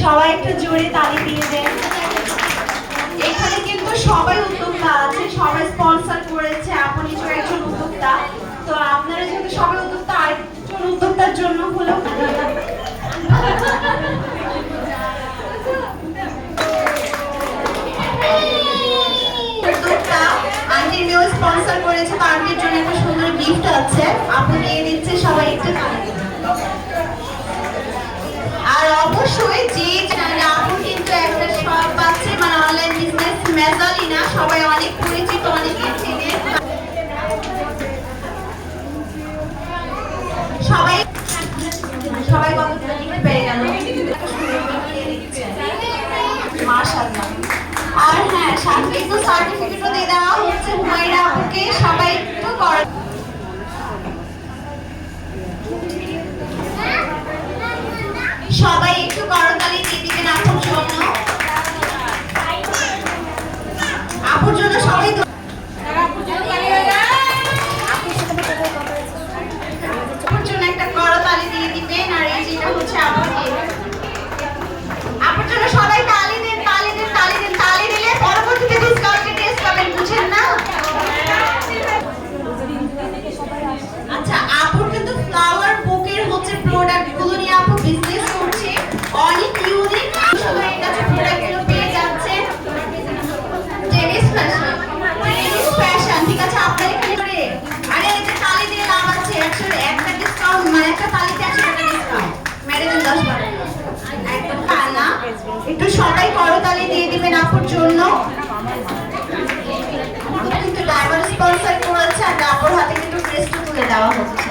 সবাই একটু জোরে তালি দিয়ে দেন। এখানে কিন্তু সবাই উদ্যোক্তা আছে, সবাই স্পন্সর করেছে, আপু নিজেও একজন উদ্যোক্তা। তো আপনারা যেহেতু সবাই উদ্যোক্তা, আরেকজন উদ্যোক্তার জন্য হলো উদ্যোক্তা আন্টির মেয়েও স্পন্সর করেছে, তো আন্টির জন্য একটা সুন্দর গিফট আছে, আপু দিয়ে দিচ্ছে, সবাই একটু তালি দিন। আর অবশ্যই যে আপু কিন্তু একটা সব পাচ্ছে, মানে অনলাইন বিজনেস মেজালিনা, সবাই অনেক পরিচিত, অনেকে চেনে। সবাই সবাই কত গিফট পেয়ে গেল, মাশাআল্লাহ। আর হ্যাঁ, সাথে একটু সার্টিফিকেটও দিয়ে দেওয়া হচ্ছে হুমায়রা আপুকে, সবাই একটু কর। সবাই একটু করতালি দিয়ে দিবেন আপুর জন্য। আপুর জন্য সবাই আপুর জন্য একটা করতালি দিয়ে দিবেন। আর এই যেটা হচ্ছে আপুর জন্য সবাই তালি দেন, তালি দেন, তালি দেন। তালি দিলে পরবর্তীতে ডিসকাউন্টের টেস্ট পাবেন, বুঝেন না? আচ্ছা, আপুর কিন্তু ফ্লাওয়ার বুকের হচ্ছে প্রোডাক্ট গুলো নিয়ে আপু বিজনেস করছে, অনেক ইউনিক সবাই কাছে প্রোডাক্ট গুলো পেয়ে যাচ্ছে। টেনিস ফ্যাশন, ঠিক আছে, আপনার এখানে করে আরে এই যে তালি দিয়ে লাভ আছে, একসাথে একটা ডিসকাউন্ট, মানে একটা তালিতে 100 টাকা ডিসকাউন্ট, মেরে দেন 10 টাকা, একদম না। একটু সবাই করতালি দিয়ে দিবেন আপুর জন্য। কিন্তু ড্রাইভার স্পন্সর করেছে, আর আপুর হাতে কিন্তু ক্রেস্ট তুলে দেওয়া হচ্ছে।